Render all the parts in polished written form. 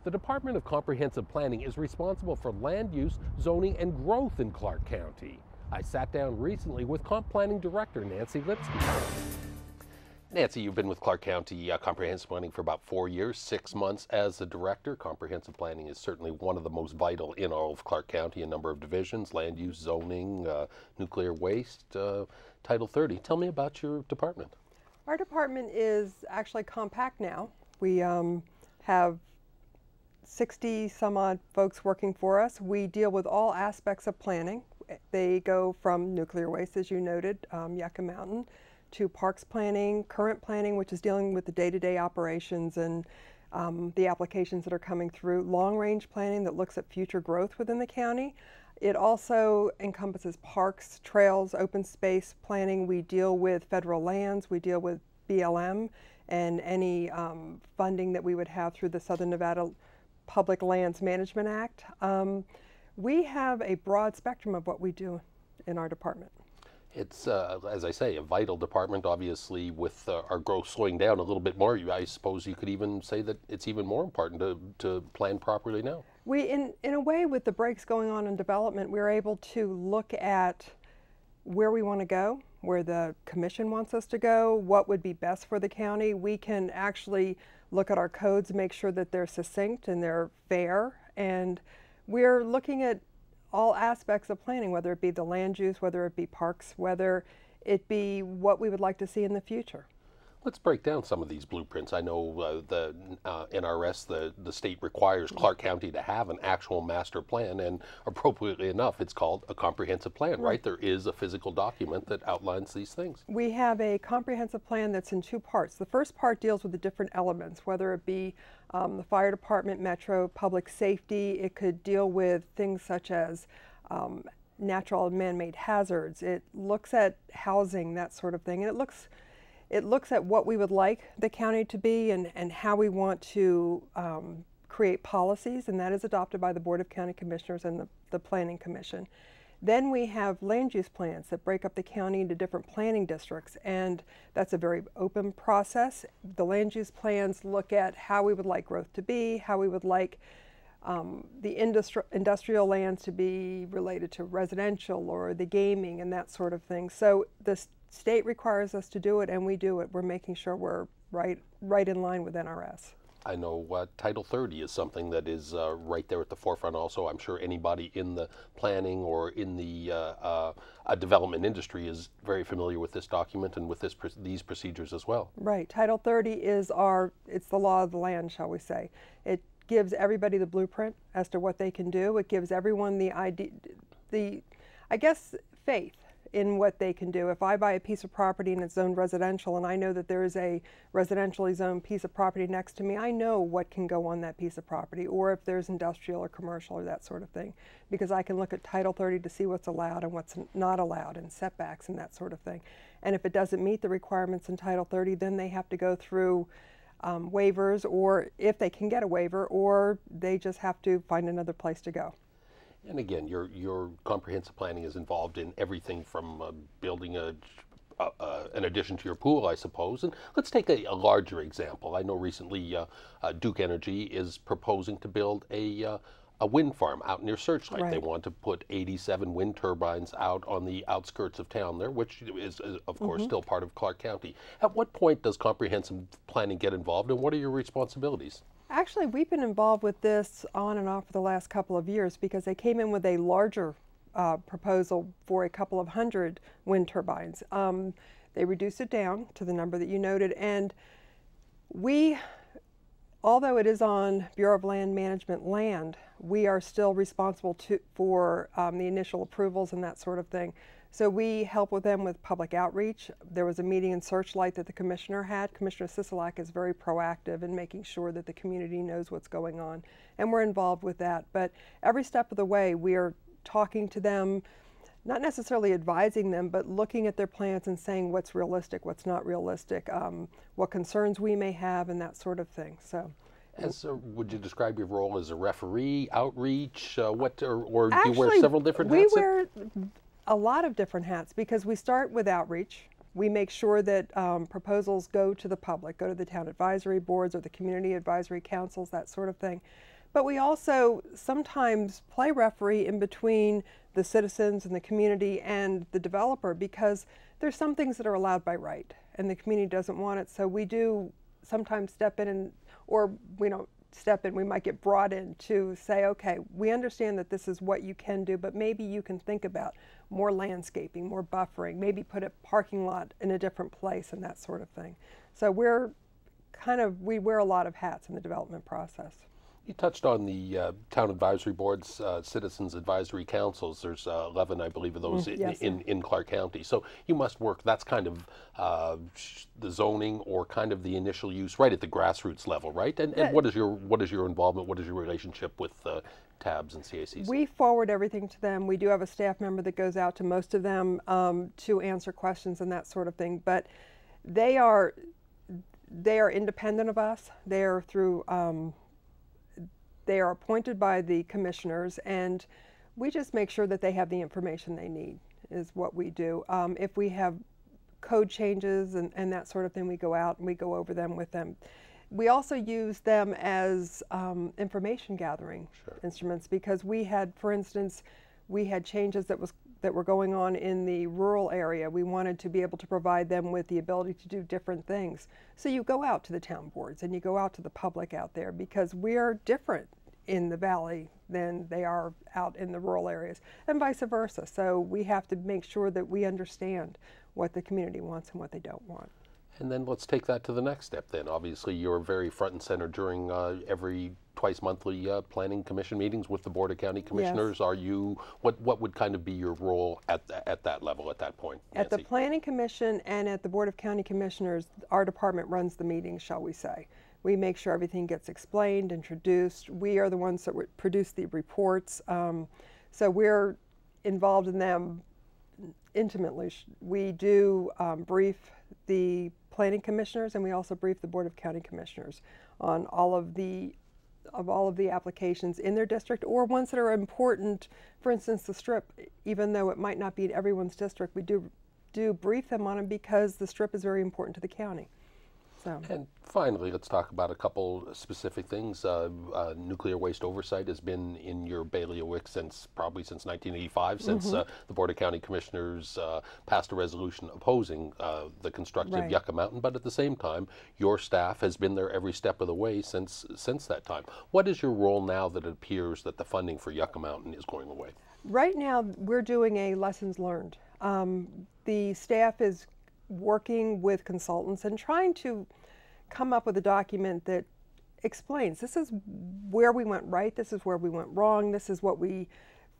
The Department of Comprehensive Planning is responsible for land use, zoning, and growth in Clark County. I sat down recently with Comp Planning Director Nancy Lipski. Nancy, you've been with Clark County Comprehensive Planning for about 4 years, 6 months as the director. Comprehensive planning is certainly one of the most vital in all of Clark County, a number of divisions, land use, zoning, nuclear waste, Title 30. Tell me about your department. Our department is actually compact now. We have 60 some odd folks working for us. We deal with all aspects of planning. They go from nuclear waste, as you noted, Yucca Mountain, to parks planning, current planning, which is dealing with the day-to-day operations and the applications that are coming through, long-range planning that looks at future growth within the county. It also encompasses parks, trails, open space planning. We deal with federal lands, we deal with BLM, and any funding that we would have through the Southern Nevada Public Lands Management Act. We have a broad spectrum of what we do in our department. It's, as I say, a vital department. Obviously, with our growth slowing down a little bit more, I suppose you could even say that it's even more important to plan properly now. We, in a way, with the breaks going on in development, we're able to look at where we want to go, where the commission wants us to go, what would be best for the county. We can actually look at our codes, make sure that they're succinct and they're fair, and we're looking at all aspects of planning, whether it be the land use, whether it be parks, whether it be what we would like to see in the future. Let's break down some of these blueprints. I know the NRS, the state requires Clark County to have an actual master plan, and appropriately enough, it's called a comprehensive plan, right? There is a physical document that outlines these things. We have a comprehensive plan that's in two parts. The first part deals with the different elements, whether it be the fire department, metro, public safety. It could deal with things such as natural and man-made hazards. It looks at housing, that sort of thing, and it looks at what we would like the county to be and how we want to create policies, and that is adopted by the Board of County Commissioners and the Planning Commission. Then we have land use plans that break up the county into different planning districts, and that's a very open process. The land use plans look at how we would like growth to be, how we would like the industrial lands to be related to residential or the gaming and that sort of thing. So the state requires us to do it, and we do it. We're making sure we're right in line with NRS. I know Title 30 is something that is right there at the forefront also. I'm sure anybody in the planning or in the development industry is very familiar with this document and with these procedures as well. Right. Title 30 is it's the law of the land, shall we say. It gives everybody the blueprint as to what they can do. It gives everyone I guess, faith in what they can do. If I buy a piece of property and it's zoned residential and I know that there is a residentially zoned piece of property next to me, I know what can go on that piece of property, or if there's industrial or commercial or that sort of thing, because I can look at Title 30 to see what's allowed and what's not allowed and setbacks and that sort of thing. And if it doesn't meet the requirements in Title 30, then they have to go through waivers, or if they can get a waiver, or they just have to find another place to go. And again, your comprehensive planning is involved in everything from building an addition to your pool, I suppose. And let's take a larger example. I know recently Duke Energy is proposing to build a wind farm out near Searchlight. Right. They want to put 87 wind turbines out on the outskirts of town there, which is of course still part of Clark County. At what point does comprehensive planning get involved, and what are your responsibilities? Actually, we've been involved with this on and off for the last couple of years because they came in with a larger proposal for a couple of hundred wind turbines. They reduced it down to the number that you noted, and we, although it is on Bureau of Land Management land, we are still responsible for the initial approvals and that sort of thing. So we help with them with public outreach. There was a meeting in Searchlight that the commissioner had. Commissioner Sisolak is very proactive in making sure that the community knows what's going on, and we're involved with that. But every step of the way, we are talking to them, not necessarily advising them, but looking at their plans and saying what's realistic, what's not realistic, what concerns we may have, and that sort of thing. So. Would you describe your role as a referee, outreach, or do you wear Actually, several different hats? We wear a lot of different hats because we start with outreach We make sure that proposals go to the public, go to the town advisory boards or the community advisory councils, that sort of thing. But we also sometimes play referee in between the citizens and the community and the developer, because there's some things that are allowed by right and the community doesn't want it. So we do sometimes step in, and, or we don't step in, we might get brought in to say, okay, we understand that this is what you can do, but maybe you can think about more landscaping, more buffering, maybe put a parking lot in a different place and that sort of thing. So we wear a lot of hats in the development process. You touched on the town advisory boards, citizens advisory councils. There's 11, I believe, of those Yes, in Clark County. So you must work, that's kind of the zoning or kind of the initial use right at the grassroots level, right? And what is your involvement, what is your relationship with TABs and CACs? We forward everything to them. We do have a staff member that goes out to most of them to answer questions and that sort of thing. But they are independent of us. They are they are appointed by the commissioners, and we just make sure that they have the information they need, is what we do. If we have code changes and that sort of thing, we go out and we go over them with them. We also use them as information gathering instruments, because we had, for instance, we had changes that were going on in the rural area. We wanted to be able to provide them with the ability to do different things. So you go out to the town boards and you go out to the public out there, because we're different in the valley than they are out in the rural areas, and vice versa. So we have to make sure that we understand what the community wants and what they don't want. And then let's take that to the next step then. Obviously, you're very front and center during every twice monthly planning commission meetings with the Board of County Commissioners. Yes. Are you, what would kind of be your role at that level, at that point, Nancy? At the Planning Commission and at the Board of County Commissioners, our department runs the meetings, shall we say. We make sure everything gets explained, introduced. We are the ones that produce the reports. So we're involved in them intimately. We do brief the planning commissioners, and we also brief the Board of County Commissioners on all of the applications in their district, or ones that are important. For instance, the Strip, even though it might not be in everyone's district, we do brief them on it, because the Strip is very important to the county. So. And finally, let's talk about a couple specific things. Nuclear waste oversight has been in your bailiwick probably since 1985, since the Board of County Commissioners passed a resolution opposing the construction of Yucca Mountain. But at the same time, your staff has been there every step of the way since that time. What is your role now that it appears that the funding for Yucca Mountain is going away? Right now, we're doing a lessons learned. The staff is working with consultants and trying to come up with a document that explains, this is where we went right, this is where we went wrong, this is what we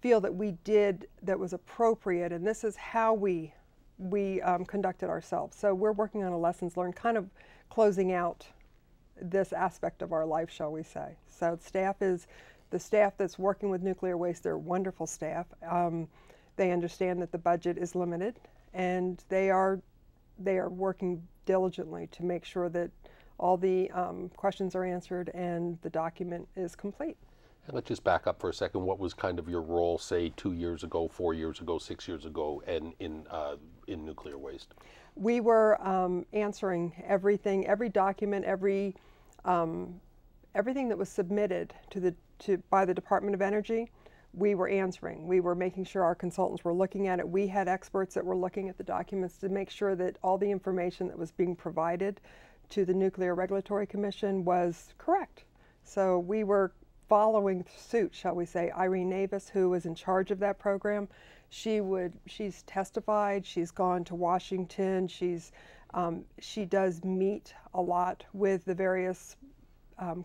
feel that we did that was appropriate, and this is how we conducted ourselves. So we're working on a lessons learned, kind of closing out this aspect of our life, shall we say. So the staff that's working with nuclear waste, they're wonderful staff. They understand that the budget is limited, and they are working diligently to make sure that all the questions are answered and the document is complete. And let's just back up for a second. What was kind of your role, say, 2 years ago, 4 years ago, 6 years ago, and in nuclear waste? We were answering everything, every document, everything that was submitted by the Department of Energy. We were answering. We were making sure our consultants were looking at it. We had experts that were looking at the documents to make sure that all the information that was being provided to the Nuclear Regulatory Commission was correct. So we were following suit, shall we say. Irene Navis, who was in charge of that program, she's testified, she's gone to Washington, she does meet a lot with the various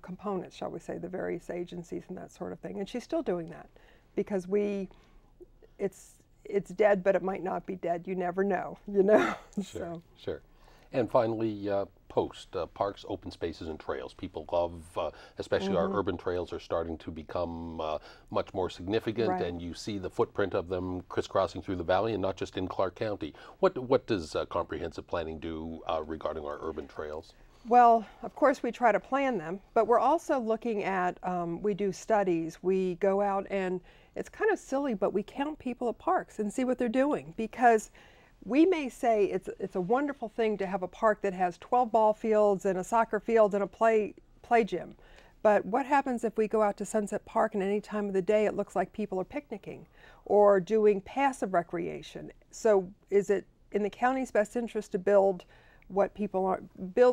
components, shall we say, the various agencies and that sort of thing. And she's still doing that, because it's dead, but it might not be dead. You never know, you know. Sure, sure. And finally, parks, open spaces, and trails. People love, especially our urban trails are starting to become much more significant, and you see the footprint of them crisscrossing through the valley, and not just in Clark County. What does comprehensive planning do regarding our urban trails? Well, of course, we try to plan them, but we're also looking at, we do studies, we go out, and it's kind of silly, but we count people at parks and see what they're doing, because We may say it's a wonderful thing to have a park that has 12 ball fields and a soccer field and a play gym. But what happens if we go out to Sunset Park and any time of the day it looks like people are picnicking or doing passive recreation? So is it in the county's best interest to build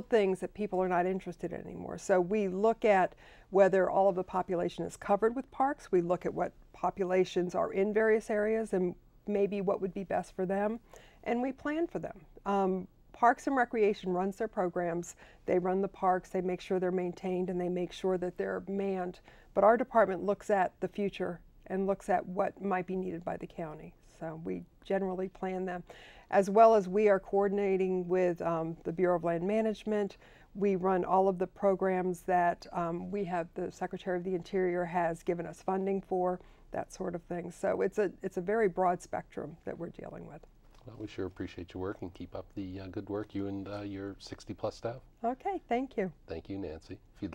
things that people are not interested in anymore? So we look at whether all of the population is covered with parks. We look at what populations are in various areas and maybe what would be best for them, and we plan for them. Parks and Recreation runs their programs. They run the parks, they make sure they're maintained, and they make sure that they're manned. But our department looks at the future and looks at what might be needed by the county. So we generally plan them. As well as we are coordinating with the Bureau of Land Management. We run all of the programs that the Secretary of the Interior has given us funding for, that sort of thing. So it's a very broad spectrum that we're dealing with. Well, we sure appreciate your work and keep up the good work, you and your 60-plus staff. Okay, thank you. Thank you, Nancy. If you'd